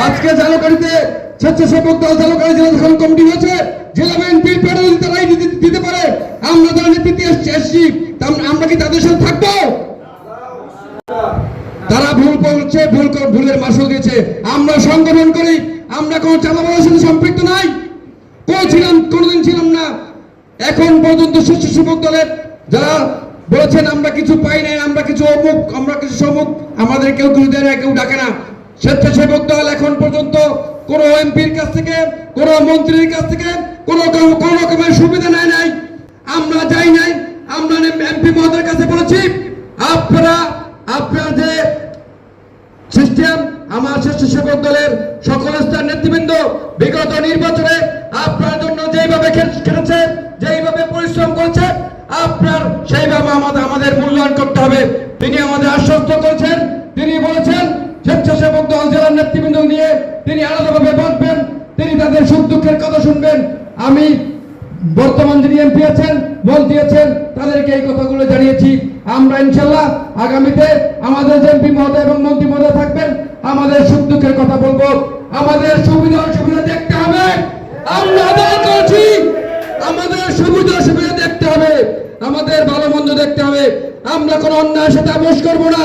আজকে জালুকাড়িতে স্বেচ্ছাসেবক দল জালুকাড়ি জেলা যখন কমিটি হয়েছে, জেলা বিএনপির প্যানেল তারাই দিতে পারে। আমরা তারা নেতৃত্বে এসেছি, আমরা কি তাদের সাথে থাকবো? তারা ভুল করছে, ভুলের মাসুল দিয়েছে। আমরা সংগঠন করি, আমরা কোনো চাঁদাবাজের সাথে সম্পৃক্ত নাই, কোনোদিন ছিলাম না। এখন পর্যন্ত স্বেচ্ছাসেবক দলের যারা বলেছেন আমরা কিছু পাই নাই, আমরা কিছু অমুক, আমরা কিছু সমুক, আমাদের কেউ কিছু দেয় না, কেউ ডাকে না। স্বেচ্ছাসেবক দল এখন পর্যন্ত কোন এমপির কাছ থেকে, কোন মন্ত্রীর কাছ থেকে কোন রকমের সুবিধা নেয় নাই, আমরা যাই নাই। আমরা এমপি মহোদয়ের কাছে বলেছি, আপনার যে সিস্টেম, আমার স্বেচ্ছাসেবক দলের সকল স্তরের নেতৃবৃন্দ বিগত নির্বাচনে আপনার জন্য যেইভাবে খেটেছে, যেইভাবে পরিশ্রম করেছে, আপনার সেইভাবে আমাদের মূল্যায়ন করতে হবে। তিনি আমাদের আশ্বস্ত করেছেন, তিনি বলেছেন স্বেচ্ছাসেবক দল জেলার নেতৃবৃন্দ নিয়ে তিনি আলাদাভাবে বসবেন, তিনি তাদের সুখ দুঃখের কথা শুনবেন। আমি বর্তমান যিনি এমপি আছেন, মন্ত্রী আছেন, তাদেরকে এই কথাগুলো জানিয়েছি। আমরা ইনশাল্লাহ আগামীতে আমাদের এমপি মহোদয় এবং মন্ত্রী মহোদয় থাকবেন, আমাদের সুখ দুঃখের কথা বলবো, আমাদের সুবিধা অসুবিধা দেখতে হবে। আমরা দল করছি, আমাদের সুবিধা অসুবিধা দেখতে হবে, আমাদের ভালো মন্দ দেখতে হবে। আমরা কোনো অন্যায়ের সাথে আপোষ করবো না।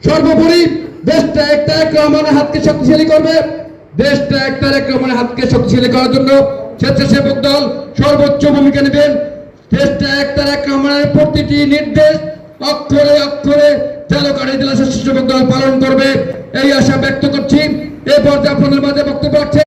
সর্বোপরি দেশটা একটা এক রহমানের হাতকে শক্তিশালী করবে। দেশটা একটা এক রহমানের হাতকে শক্তিশালী করার জন্য স্বেচ্ছাসেবক দল সর্বোচ্চ ভূমিকা নেবেন। দেশটা একটা এক রহমানের প্রতিটি নির্দেশ অক্ষরে অক্ষরে জালুকাড়ি জেলা স্বেচ্ছাসেবক দল পালন করবে, এই আশা ব্যক্ত করছি। এই পর্যায়ে আপনাদের মাঝে বক্তব্য রাখছেন